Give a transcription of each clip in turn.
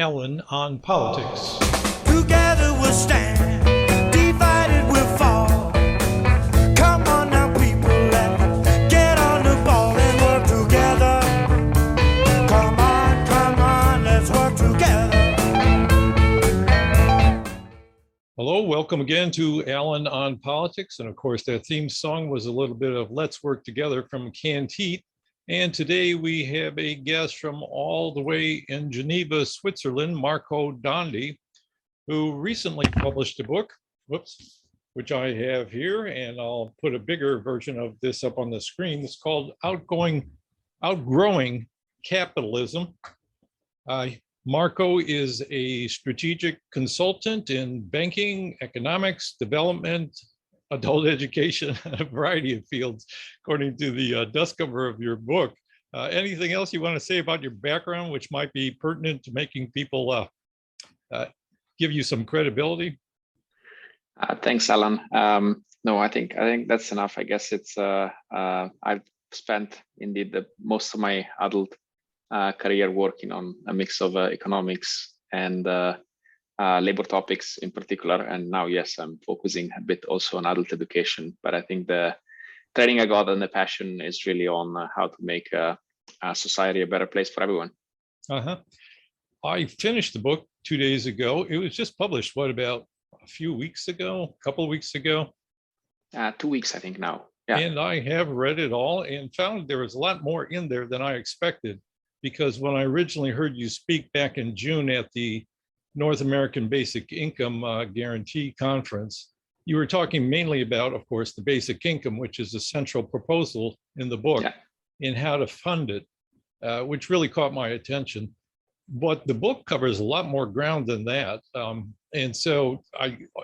Ellen on politics. Together we'll stand, divided we'll fall. Come on now, people, let's get on the ball and work together. Come on, let's work together. Hello, welcome again to Alan on Politics. And of course, that theme song was a little bit of Let's Work Together from Canned Heat. And today we have a guest from all the way in Geneva, Switzerland, Marco Dondi, who recently published a book, which I have here, and I'll put a bigger version of this up on the screen. It's called Outgrowing Capitalism. Marco is a strategic consultant in banking, economics, development, adult education, a variety of fields, according to the dust cover of your book. Anything else you want to say about your background, which might be pertinent to making people give you some credibility? Thanks, Alan. No, I think that's enough. I guess it's I've spent indeed most of my adult career working on a mix of economics and labor topics in particular. And now, yes, I'm focusing a bit also on adult education. But I think the training I got and the passion is really on how to make a society a better place for everyone. I finished the book 2 days ago. It was just published, about a few weeks ago, a couple of weeks ago? 2 weeks, I think now. Yeah. And I have read it all and found there was a lot more in there than I expected. Because when I originally heard you speak back in June at the North American Basic Income Guarantee Conference, you were talking mainly about, of course, the basic income, which is a central proposal in the book, and how to fund it, which really caught my attention. But the book covers a lot more ground than that. And so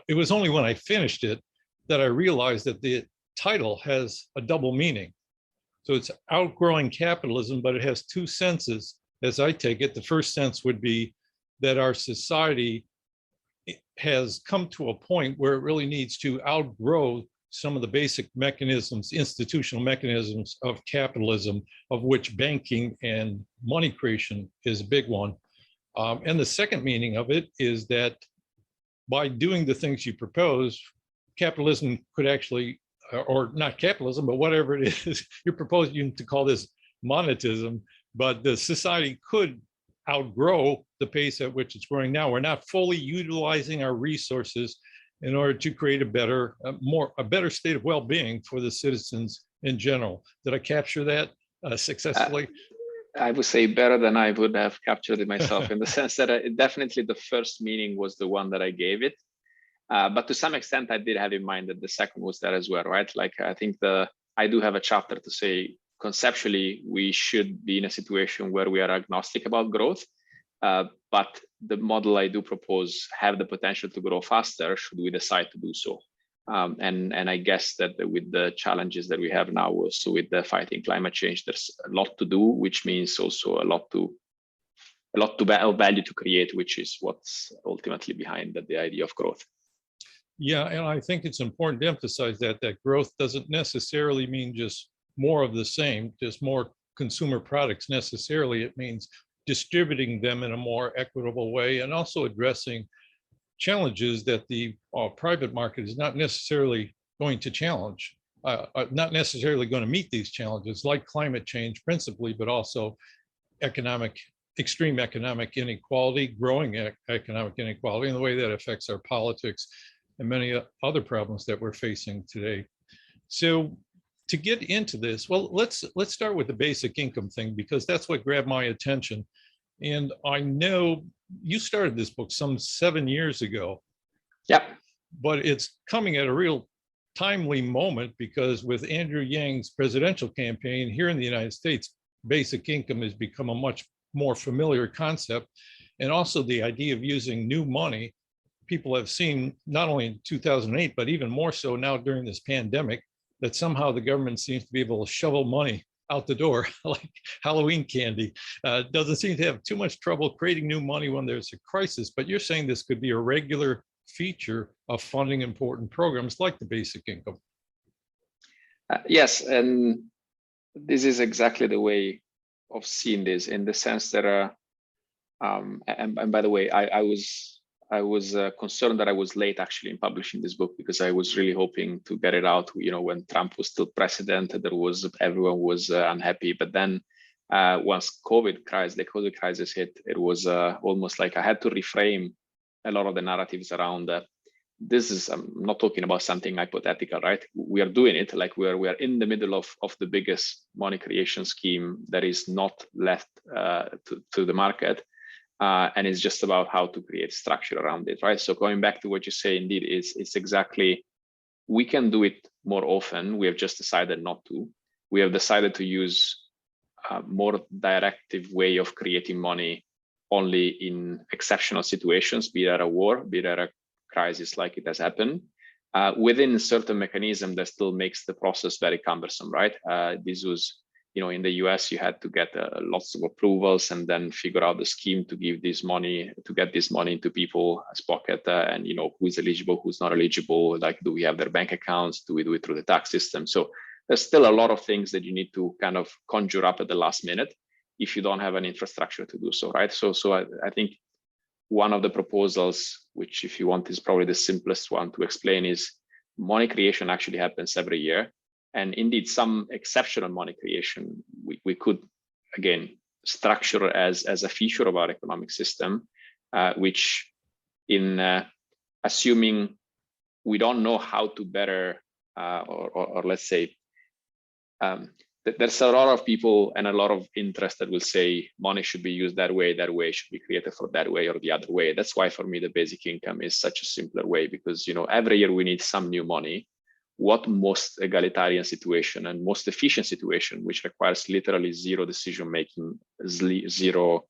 it was only when I finished it that I realized that the title has a double meaning. So it's outgrowing capitalism, but it has two senses, as I take it. The first sense would be that our society has come to a point where it really needs to outgrow some of the basic mechanisms, institutional mechanisms of capitalism, of which banking and money creation is a big one. And the second meaning of it is that by doing the things you propose, capitalism could actually, or not capitalism, but whatever it is, you're proposing to call this monetism, but the society could outgrow the pace at which it's growing now. We're not fully utilizing our resources in order to create a better state of well-being for the citizens in general. Did I capture that successfully? I would say better than I would have captured it myself, in the sense that definitely the first meaning was the one that I gave it. But to some extent, I did have in mind that the second was there as well, right? Like, I think I do have a chapter to say, conceptually, we should be in a situation where we are agnostic about growth. But the model I do propose have the potential to grow faster should we decide to do so. And I guess that with the challenges that we have now, also with the fighting climate change, there's a lot to do, which means also a lot of value to create, which is what's ultimately behind the idea of growth. Yeah, and I think it's important to emphasize that growth doesn't necessarily mean just more of the same, just more consumer products necessarily. It means distributing them in a more equitable way and also addressing challenges that the private market is not necessarily going to challenge, not necessarily going to meet these challenges, like climate change principally, but also extreme economic inequality, growing economic inequality, and the way that affects our politics and many other problems that we're facing today. So to get into this, well, let's start with the basic income thing, because that's what grabbed my attention. And I know you started this book some 7 years ago. Yeah. But it's coming at a real timely moment, because with Andrew Yang's presidential campaign here in the United States, basic income has become a much more familiar concept. And also the idea of using new money. People have seen, not only in 2008, but even more so now during this pandemic, that somehow the government seems to be able to shovel money out the door like Halloween candy. Doesn't seem to have too much trouble creating new money when there's a crisis. But you're saying this could be a regular feature of funding important programs like the basic income. Yes, and this is exactly the way of seeing this, in the sense that And by the way, I was concerned that I was late actually in publishing this book, because I was really hoping to get it out, when Trump was still president. Everyone was unhappy, but then once the COVID crisis hit, it was almost like I had to reframe a lot of the narratives around this is, I'm not talking about something hypothetical, right? We are doing it, like we are in the middle of the biggest money creation scheme that is not left to the market. And it's just about how to create structure around it, right? So going back to what you say, indeed, it's exactly, we can do it more often. We have just decided not to. We have decided to use a more directive way of creating money only in exceptional situations, be that a war, be that a crisis like it has happened, within certain mechanism that still makes the process very cumbersome, right? This was, in the US, you had to get lots of approvals and then figure out the scheme to give this money, to get this money into people's pocket, and who is eligible, who's not eligible, like, do we have their bank accounts, do we do it through the tax system? So there's still a lot of things that you need to kind of conjure up at the last minute if you don't have an infrastructure to do so, right? So I think one of the proposals, which if you want is probably the simplest one to explain, is money creation actually happens every year. And indeed, some exceptional money creation, we could, again, structure as a feature of our economic system, which in assuming we don't know how to better, or let's say, there's a lot of people and a lot of interest that will say money should be used that way should be created for that way or the other way. That's why for me, the basic income is such a simpler way, because every year we need some new money. What most egalitarian situation and most efficient situation, which requires literally zero decision making, zero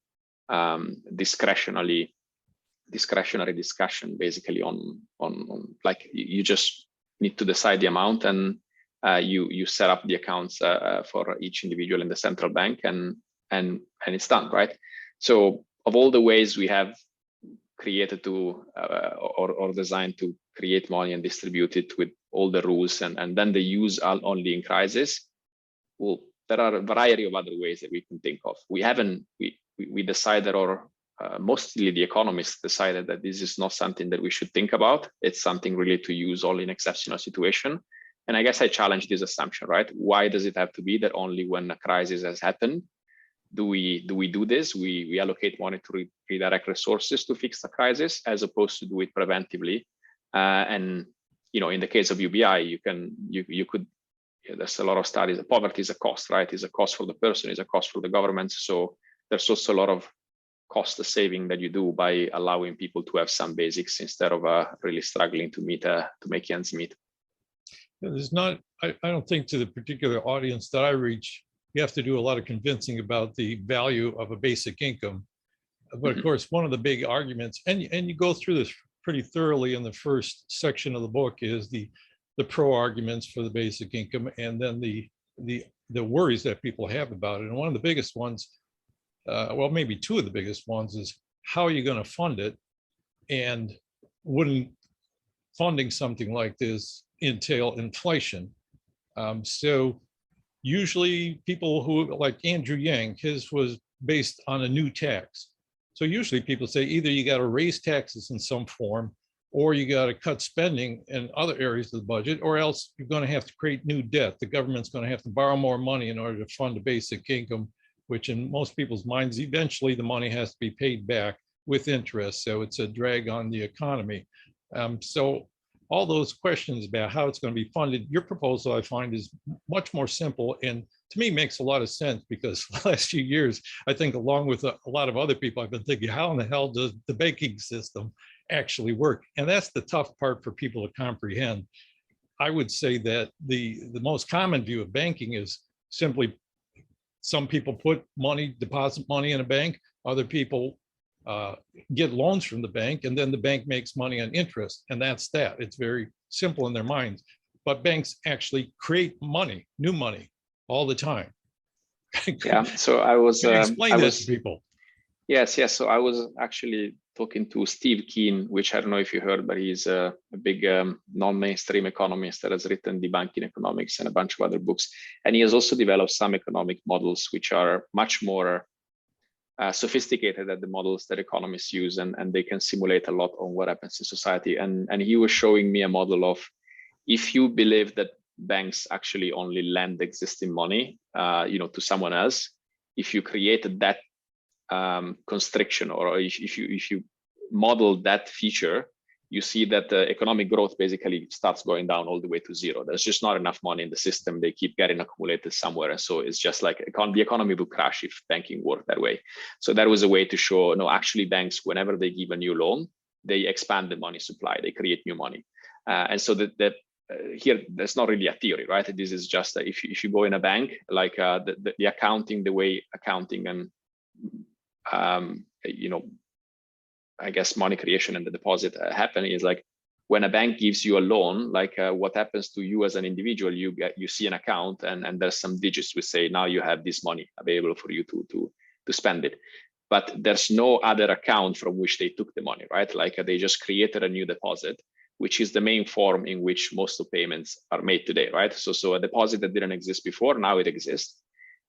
discretionary discussion, basically on like, you just need to decide the amount, and you set up the accounts for each individual in the central bank, and it's done, right? So of all the ways we have created to or designed to create money and distribute it with all the rules, and then the use only in crisis, well, there are a variety of other ways that we can think of. We decided, or mostly the economists decided, that this is not something that we should think about. It's something really to use only in exceptional situation. And I guess I challenge this assumption, right? Why does it have to be that only when a crisis has happened do we do this? We allocate money to redirect resources to fix the crisis, as opposed to do it preventively. And in the case of UBI, you could. There's a lot of studies. Poverty is a cost, right? It's a cost for the person, it's a cost for the government. So there's also a lot of cost saving that you do by allowing people to have some basics instead of really struggling to make ends meet. There's not, I don't think, to the particular audience that I reach, you have to do a lot of convincing about the value of a basic income. But of course, one of the big arguments, and you go through this pretty thoroughly in the first section of the book, is the pro arguments for the basic income, and then the worries that people have about it. And one of the biggest ones, well, maybe two of the biggest ones, is how are you going to fund it? And wouldn't funding something like this entail inflation? So usually people who, like Andrew Yang, his was based on a new tax. So usually people say either you got to raise taxes in some form, or you got to cut spending in other areas of the budget, or else you're going to have to create new debt. The government's going to have to borrow more money in order to fund a basic income, which in most people's minds, eventually the money has to be paid back with interest. So it's a drag on the economy. So all those questions about how it's going to be funded, your proposal, I find, is much more simple, and to me makes a lot of sense, because the last few years, I think, along with a lot of other people, I've been thinking, how in the hell does the banking system actually work? And that's the tough part for people to comprehend. I would say that the most common view of banking is simply some people deposit money in a bank, other people get loans from the bank, and then the bank makes money on interest, and that's that. It's very simple in their minds. But banks actually create money, new money, all the time. Yeah. So I was explain this to people. Yes. So I was actually talking to Steve Keen, which I don't know if you heard, but he's a big non-mainstream economist that has written Debunking Economics and a bunch of other books. And he has also developed some economic models which are much more sophisticated at the models that economists use, and they can simulate a lot on what happens in society. And he was showing me a model of, if you believe that banks actually only lend existing money, to someone else, if you created that constriction, or if you model that feature, you see that the economic growth basically starts going down all the way to zero. There's just not enough money in the system. They keep getting accumulated somewhere. And so it's just like the economy would crash if banking worked that way. So that was a way to show, no, actually banks, whenever they give a new loan, they expand the money supply, they create new money. And so here, there's not really a theory, right? This is just, if you go in a bank, like the accounting, the way accounting and, I guess money creation and the deposit happen is like, when a bank gives you a loan, like what happens to you as an individual, you see an account and there's some digits which say, now you have this money available for you to spend it. But there's no other account from which they took the money, right? Like they just created a new deposit, which is the main form in which most of payments are made today, right? So a deposit that didn't exist before, now it exists.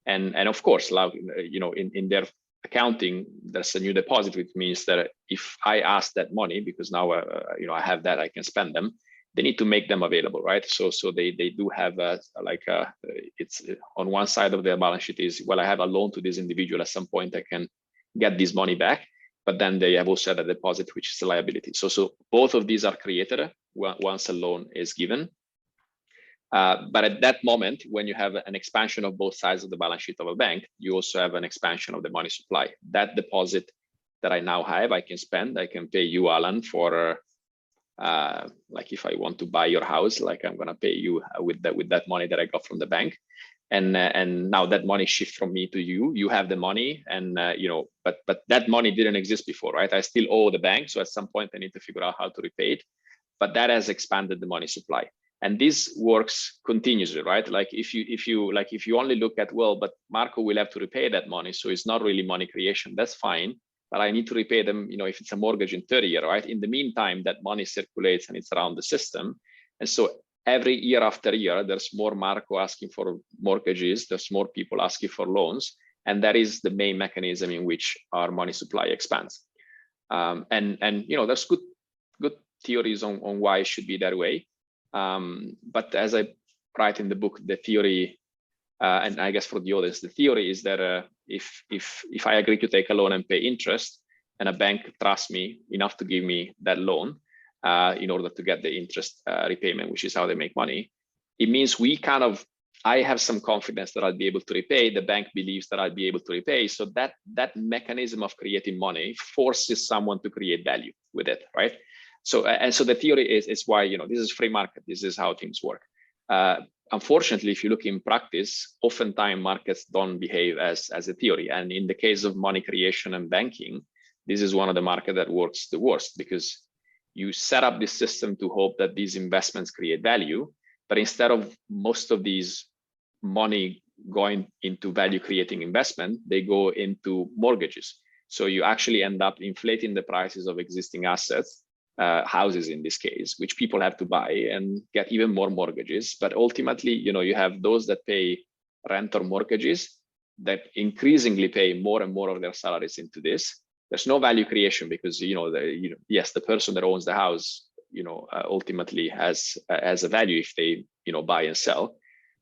And of course, in their accounting, there's a new deposit, which means that if I ask that money, because now I have that, I can spend them, they need to make them available, right? So they do have it's on one side of their balance sheet is, well, I have a loan to this individual, at some point I can get this money back, but then they have also had a deposit, which is a liability. So both of these are created once a loan is given. But at that moment, when you have an expansion of both sides of the balance sheet of a bank, you also have an expansion of the money supply. That deposit that I now have, I can spend. I can pay you, Alan, for like if I want to buy your house, like I'm gonna pay you with that money that I got from the bank. And now that money shifts from me to you. You have the money, and but that money didn't exist before, right? I still owe the bank, so at some point I need to figure out how to repay it. But that has expanded the money supply. And this works continuously, right? Like if you only look at, well, but Marco will have to repay that money, so it's not really money creation. That's fine, but I need to repay them. If it's a mortgage in 30 years, right? In the meantime, that money circulates and it's around the system, and so every year after year, there's more Marco asking for mortgages. There's more people asking for loans, and that is the main mechanism in which our money supply expands. And there's good theories on why it should be that way. But as I write in the book, the theory, and I guess for the audience, the theory is that if I agree to take a loan and pay interest, and a bank trusts me enough to give me that loan in order to get the interest repayment, which is how they make money, it means I have some confidence that I'll be able to repay. The bank believes that I'll be able to repay. So that mechanism of creating money forces someone to create value with it, right? So the theory is why, this is free market. This is how things work. Unfortunately, if you look in practice, oftentimes markets don't behave as a theory. And in the case of money creation and banking, this is one of the markets that works the worst, because you set up this system to hope that these investments create value, but instead of most of these money going into value creating investment, they go into mortgages. So you actually end up inflating the prices of existing assets, houses in this case, which people have to buy and get even more mortgages. But ultimately, you have those that pay rent or mortgages that increasingly pay more and more of their salaries into this. There's no value creation because, yes, the person that owns the house, ultimately has a value if they, buy and sell.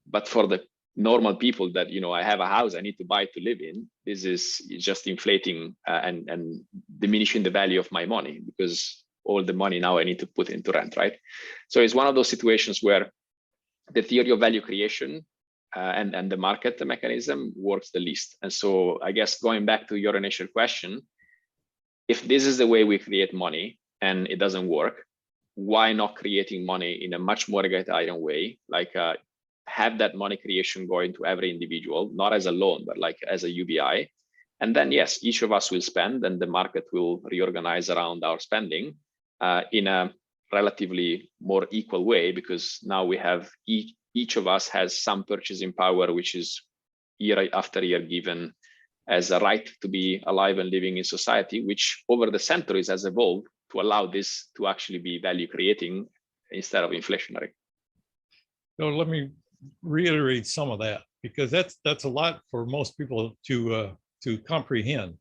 But for the normal people that, I have a house I need to buy to live in, this is just inflating and diminishing the value of my money, because all the money now I need to put into rent, right? So it's one of those situations where the theory of value creation and the market mechanism works the least. And so I guess going back to your initial question, if this is the way we create money and it doesn't work, why not creating money in a much more egalitarian way, like have that money creation go into every individual, not as a loan, but like as a UBI. And then, yes, each of us will spend and the market will reorganize around our spending in a relatively more equal way, because now we have each of us has some purchasing power, which is year after year given as a right to be alive and living in society, which over the centuries has evolved to allow this to actually be value creating instead of inflationary. So let me reiterate some of that, because that's a lot for most people to comprehend.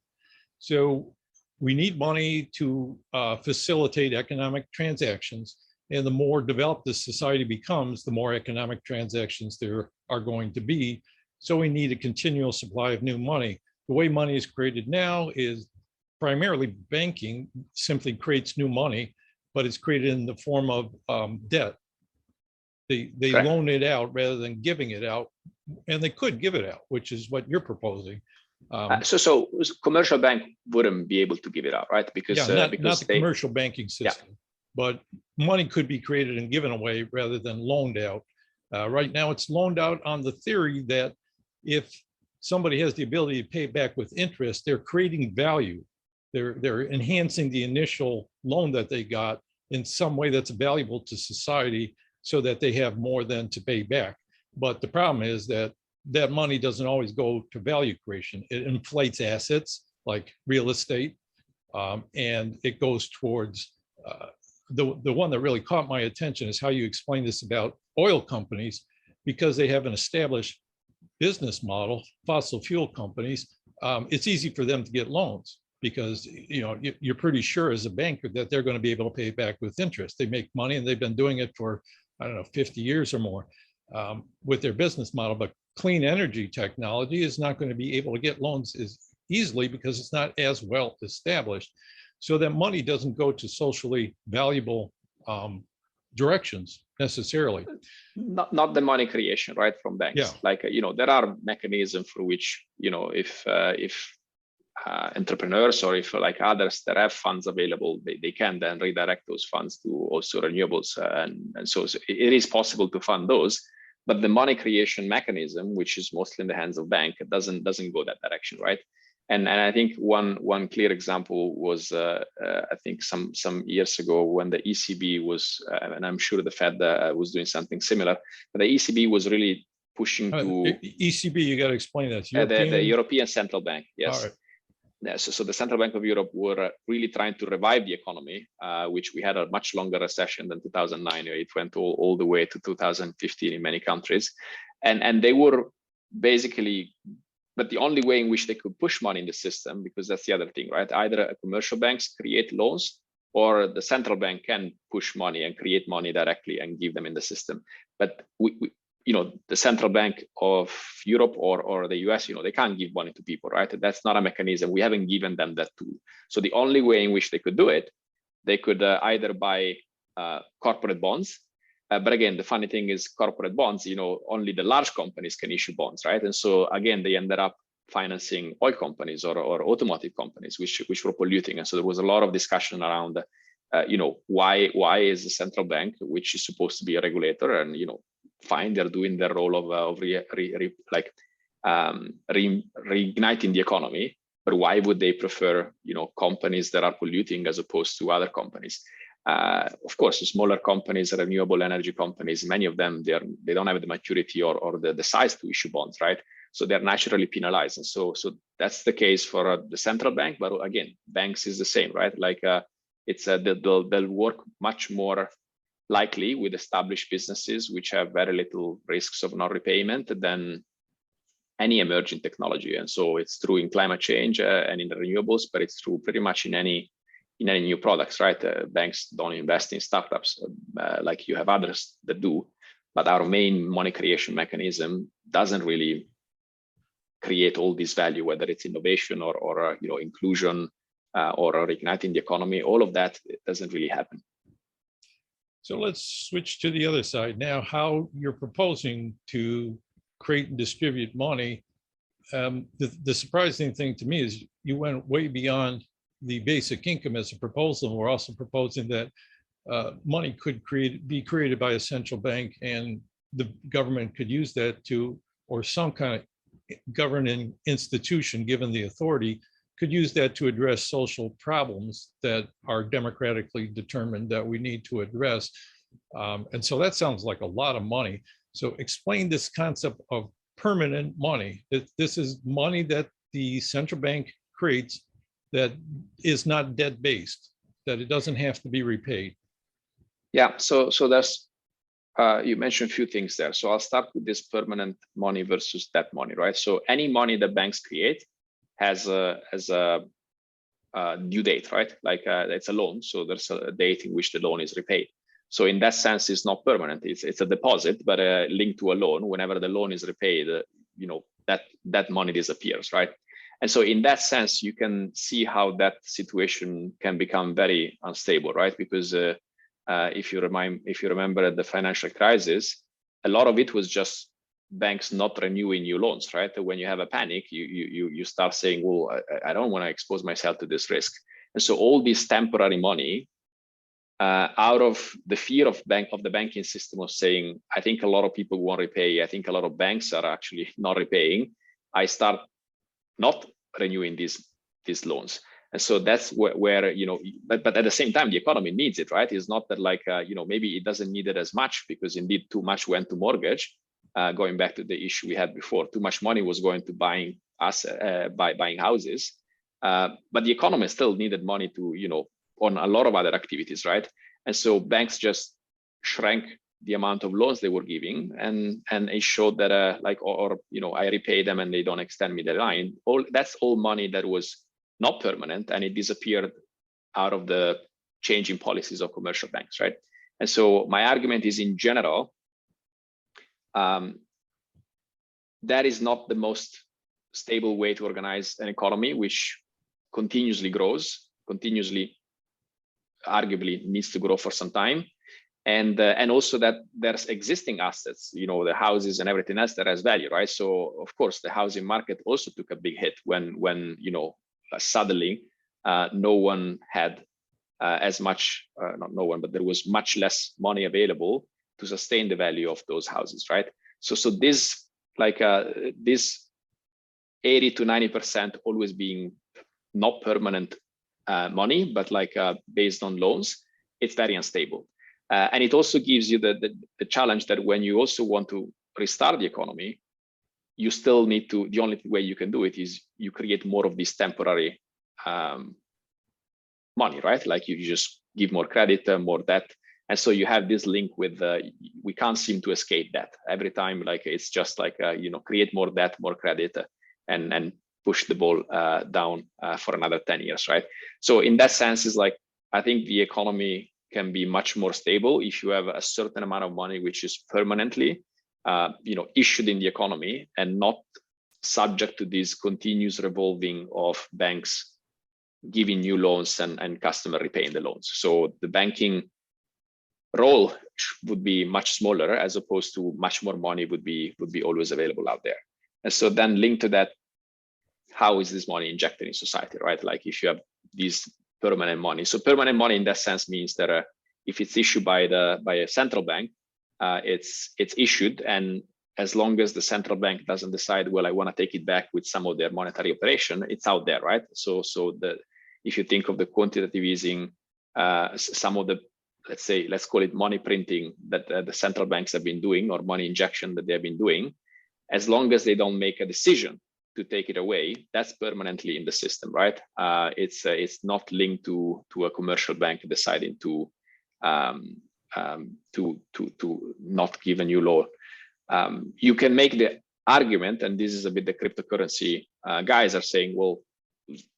So we need money to facilitate economic transactions. And the more developed the society becomes, the more economic transactions there are going to be. So we need a continual supply of new money. The way money is created now is primarily banking simply creates new money, but it's created in the form of debt. They Correct. loan it out rather than giving it out, and they could give it out, which is what you're proposing. So commercial bank wouldn't be able to give it out, right? Because not because the commercial banking system, but money could be created and given away rather than loaned out. Right now, it's loaned out on the theory that if somebody has the ability to pay back with interest, they're creating value. They're enhancing the initial loan that they got in some way that's valuable to society, so that they have more than to pay back. But the problem is that that money doesn't always go to value creation. It inflates assets like real estate, and it goes towards the one that really caught my attention is how you explain this about oil companies, because they have an established business model, fossil fuel companies. It's easy for them to get loans because you're pretty sure as a banker that they're going to be able to pay back with interest. They make money and they've been doing it for, I don't know, 50 years or more with their business model. But clean energy technology is not going to be able to get loans as easily because it's not as well established. So that money doesn't go to socially valuable directions necessarily. Not the money creation, right, from banks. Yeah. Like there are mechanisms for which if entrepreneurs or if like others that have funds available, they can then redirect those funds to also renewables, and so it is possible to fund those. But the money creation mechanism, which is mostly in the hands of bank, doesn't go that direction, right? And I think one clear example was I think some years ago when the ECB was, and I'm sure the Fed was doing something similar, but the ECB was really pushing to ECB. You got to explain that. the European Central Bank. Yes. All right. Yeah, so the Central Bank of Europe were really trying to revive the economy, which we had a much longer recession than 2009. It went all the way to 2015 in many countries, and they were basically. But the only way in which they could push money in the system, because that's the other thing, right? Either commercial banks create loans, or the central bank can push money and create money directly and give them in the system. But the Central Bank of Europe or the US, they can't give money to people, right? That's not a mechanism. We haven't given them that tool. So the only way in which they could do it, they could either buy corporate bonds. But again, the funny thing is corporate bonds, only the large companies can issue bonds, right? And so again, they ended up financing oil companies or automotive companies, which were polluting. And so there was a lot of discussion around, why is the central bank, which is supposed to be a regulator, and fine, they're doing their role of reigniting the economy, but why would they prefer companies that are polluting as opposed to other companies? Of course, the smaller companies, renewable energy companies, many of them they don't have the maturity or the size to issue bonds, right? So they're naturally penalized, and so that's the case for the central bank. But again, banks is the same, right? Like they'll work much more likely with established businesses which have very little risks of non-repayment than any emerging technology. And so it's true in climate change and in the renewables, but it's true pretty much in any new products, right? Banks don't invest in startups like you have others that do, but our main money creation mechanism doesn't really create all this value, whether it's innovation or inclusion or reigniting the economy. All of that doesn't really happen. So let's switch to the other side now. How you're proposing to create and distribute money. The surprising thing to me is you went way beyond the basic income as a proposal. We're also proposing that money could be created by a central bank, and the government could use that or some kind of governing institution, given the authority, could use that to address social problems that are democratically determined that we need to address. And so that sounds like a lot of money. So explain this concept of permanent money. This is money that the central bank creates that is not debt-based, that it doesn't have to be repaid. Yeah, so there's, you mentioned a few things there. So I'll start with this permanent money versus debt money, right? So any money that banks create has a due date, right? Like it's a loan, so there's a date in which the loan is repaid. So in that sense, it's not permanent. It's a deposit, but linked to a loan. Whenever the loan is repaid, that money disappears, right? And so in that sense, you can see how that situation can become very unstable, right? Because if you remember the financial crisis, a lot of it was just banks not renewing new loans, right? When you have a panic, you start saying, well, I don't want to expose myself to this risk. And so all this temporary money, out of the fear of the banking system of saying, I think a lot of people won't repay, I think a lot of banks are actually not repaying, I start not renewing these loans. And so that's where but at the same time, the economy needs it, right? It's not that like, maybe it doesn't need it as much because indeed too much went to mortgage. Going back to the issue we had before, too much money was going to buying houses. But the economy still needed money to, on a lot of other activities, right? And so banks just shrank the amount of loans they were giving, and it showed that I repay them and they don't extend me the line. That's all money that was not permanent, and it disappeared out of the changing policies of commercial banks, right? And so my argument is, in general, that is not the most stable way to organize an economy, which continuously grows, arguably needs to grow for some time. And also that there's existing assets, the houses and everything else that has value, right? So of course the housing market also took a big hit when suddenly no one had as much, not no one, but there was much less money available to sustain the value of those houses, right? So this this 80 to 90% always being not permanent money, but based on loans, it's very unstable. And it also gives you the challenge that when you also want to restart the economy, you still need to, the only way you can do it is you create more of this temporary money, right? Like you just give more credit, more debt. And so you have this link with, we can't seem to escape that. Every time, it's just create more debt, more credit, and push the ball down for another 10 years, right? So in that sense, is I think the economy can be much more stable if you have a certain amount of money which is permanently issued in the economy and not subject to this continuous revolving of banks giving new loans and customer repaying the loans. So the banking role would be much smaller, as opposed to much more money would be always available out there. And so then linked to that, how is this money injected in society, right? Like if you have these permanent money. So permanent money in that sense means that if it's issued by a central bank, it's issued, and as long as the central bank doesn't decide, well, I want to take it back with some of their monetary operation, it's out there, right? So if you think of the quantitative easing, some of the, let's call it money printing that the central banks have been doing, or money injection that they have been doing, as long as they don't make a decision to take it away, that's permanently in the system, right? It's not linked to a commercial bank deciding to not give a new law. You can make the argument, and this is a bit the cryptocurrency guys are saying, well,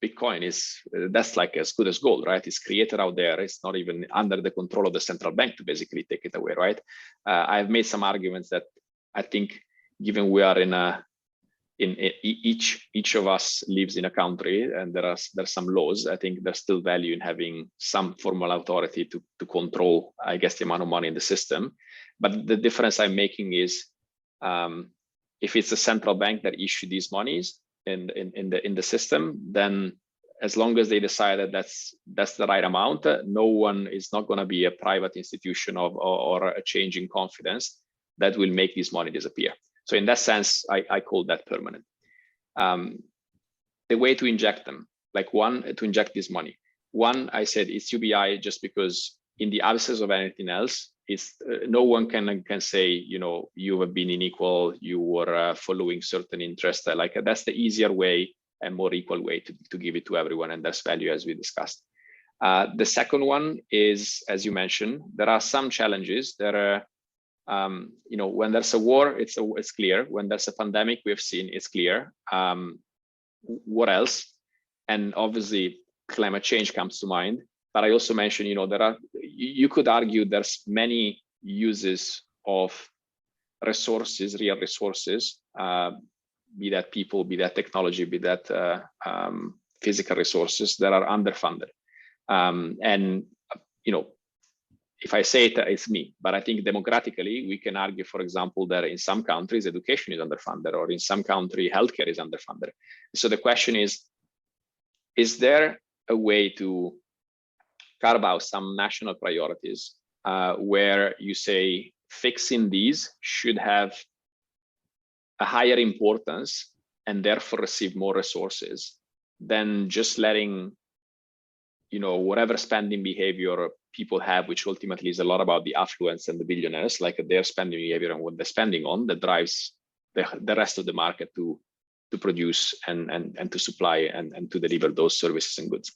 Bitcoin that's like as good as gold, right? It's created out there. It's not even under the control of the central bank to basically take it away, right? I've made some arguments that I think, given we are in each of us lives in a country and there's some laws, I think there's still value in having some formal authority to control, I guess, the amount of money in the system. But the difference I'm making is, if it's a central bank that issue these monies in the system, then as long as they decide that that's the right amount, no one is not going to be a private institution or a change in confidence that will make this money disappear. So in that sense, I call that permanent. The way to inject them, to inject this money. One, I said it's UBI just because in the absence of anything else, it's no one can say, you have been unequal, you were following certain interests. That's the easier way and more equal way to give it to everyone, and there's value, as we discussed. The second one is, as you mentioned, there are some challenges. There are, when there's a war, it's clear. When there's a pandemic, we've seen it's clear. What else? And obviously, climate change comes to mind. But I also mentioned, you could argue there's many uses of resources, real resources, be that people, be that technology, be that physical resources that are underfunded. And if I say it, it's me, but I think democratically, we can argue, for example, that in some countries, education is underfunded, or in some country, healthcare is underfunded. So the question is there a way to carve out some national priorities where you say fixing these should have a higher importance and therefore receive more resources than just letting whatever spending behavior people have, which ultimately is a lot about the affluence and the billionaires, like their spending behavior and what they're spending on, that drives the rest of the market to produce and to supply and to deliver those services and goods.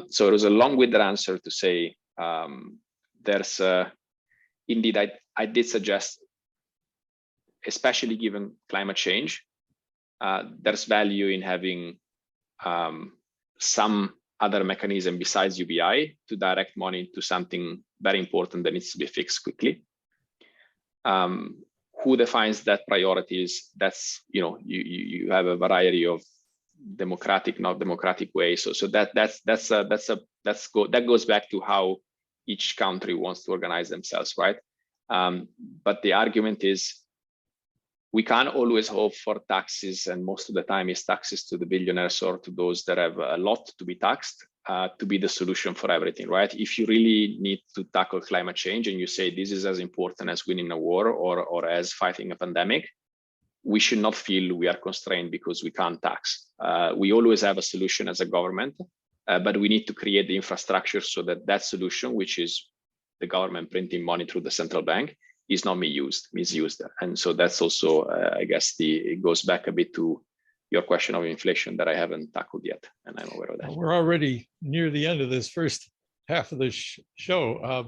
So it was a long-winded answer to say there's indeed I did suggest, especially given climate change, there's value in having some other mechanism besides UBI to direct money to something very important that needs to be fixed quickly. Who defines that priorities? That's, you have a variety of democratic, not democratic ways. So that goes back to how each country wants to organize themselves, right? But the argument is, we can't always hope for taxes, and most of the time it's taxes to the billionaires or to those that have a lot to be taxed to be the solution for everything, right? If you really need to tackle climate change and you say this is as important as winning a war or as fighting a pandemic, we should not feel we are constrained because we can't tax. We always have a solution as a government, but we need to create the infrastructure so that that solution, which is the government printing money through the central bank, is not misused. And so that's also, I guess, it goes back a bit to your question of inflation that I haven't tackled yet, and I'm aware of that. We're already near the end of this first half of the show.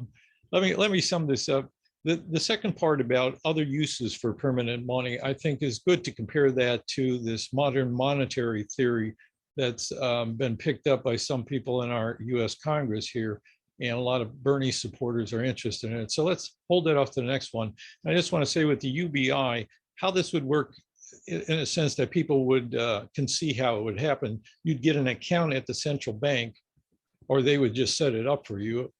Let me sum this up. The second part about other uses for permanent money, I think is good to compare that to this modern monetary theory that's been picked up by some people in our US Congress here. And a lot of Bernie supporters are interested in it. So let's hold that off to the next one. I just want to say with the UBI, how this would work in a sense that people can see how it would happen. You'd get an account at the central bank, or they would just set it up for you,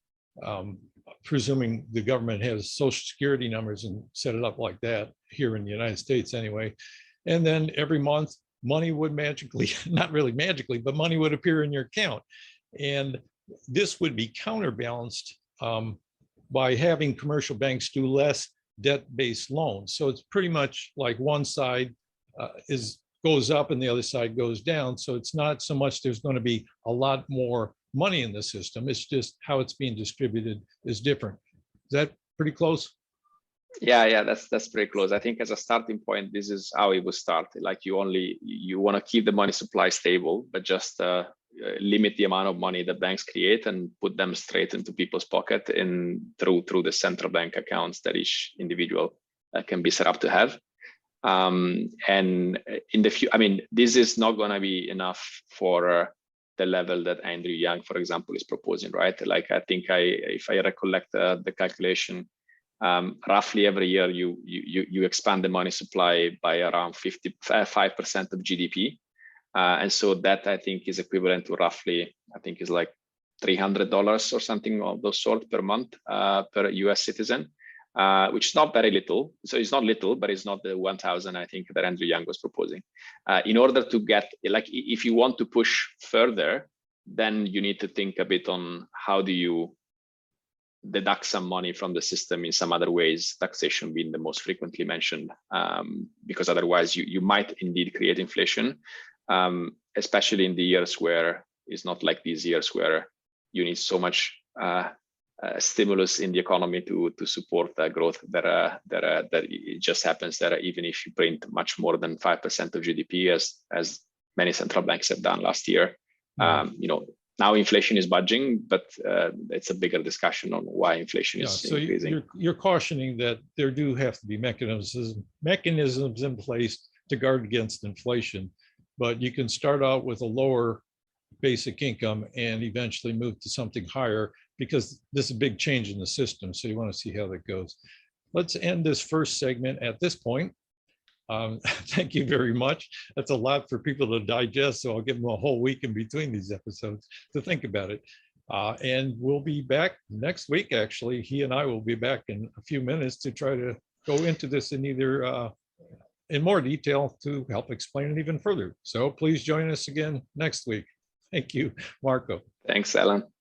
presuming the government has social security numbers and set it up like that here in the United States anyway. And then every month, money would magically, not really magically, but money would appear in your account. And this would be counterbalanced by having commercial banks do less debt-based loans. So it's pretty much like one side goes up and the other side goes down. So it's not so much there's going to be a lot more money in the system. It's just how it's being distributed is different. Is that pretty close? Yeah, that's pretty close. I think as a starting point, this is how it would start. Like you want to keep the money supply stable, but just limit the amount of money that banks create and put them straight into people's pocket through the central bank accounts that each individual can be set up to have. And in the future, I mean, this is not going to be enough for the level that Andrew Yang, for example, is proposing, right? Like I think if I recollect the calculation, roughly every year you expand the money supply by around 5% of GDP. And so that I think is equivalent to roughly, I think is like $300 or something of those sort per month per US citizen, which is not very little. So it's not little, but it's not the 1,000 I think that Andrew Yang was proposing. In order to get, like, if you want to push further, then you need to think a bit on how do you deduct some money from the system in some other ways, taxation being the most frequently mentioned, because otherwise you might indeed create inflation. Especially in the years where it's not like these years where you need so much stimulus in the economy to support growth that it just happens that even if you print much more than 5% of GDP as many central banks have done last year, now inflation is budging, but it's a bigger discussion on why inflation is increasing. So you're cautioning that there do have to be mechanisms in place to guard against inflation. But you can start out with a lower basic income and eventually move to something higher, because this is a big change in the system. So you want to see how that goes. Let's end this first segment at this point. Thank you very much. That's a lot for people to digest. So I'll give them a whole week in between these episodes to think about it. And we'll be back next week. Actually, he and I will be back in a few minutes to try to go into this in in more detail to help explain it even further. So please join us again next week. Thank you, Marco. Thanks, Alan.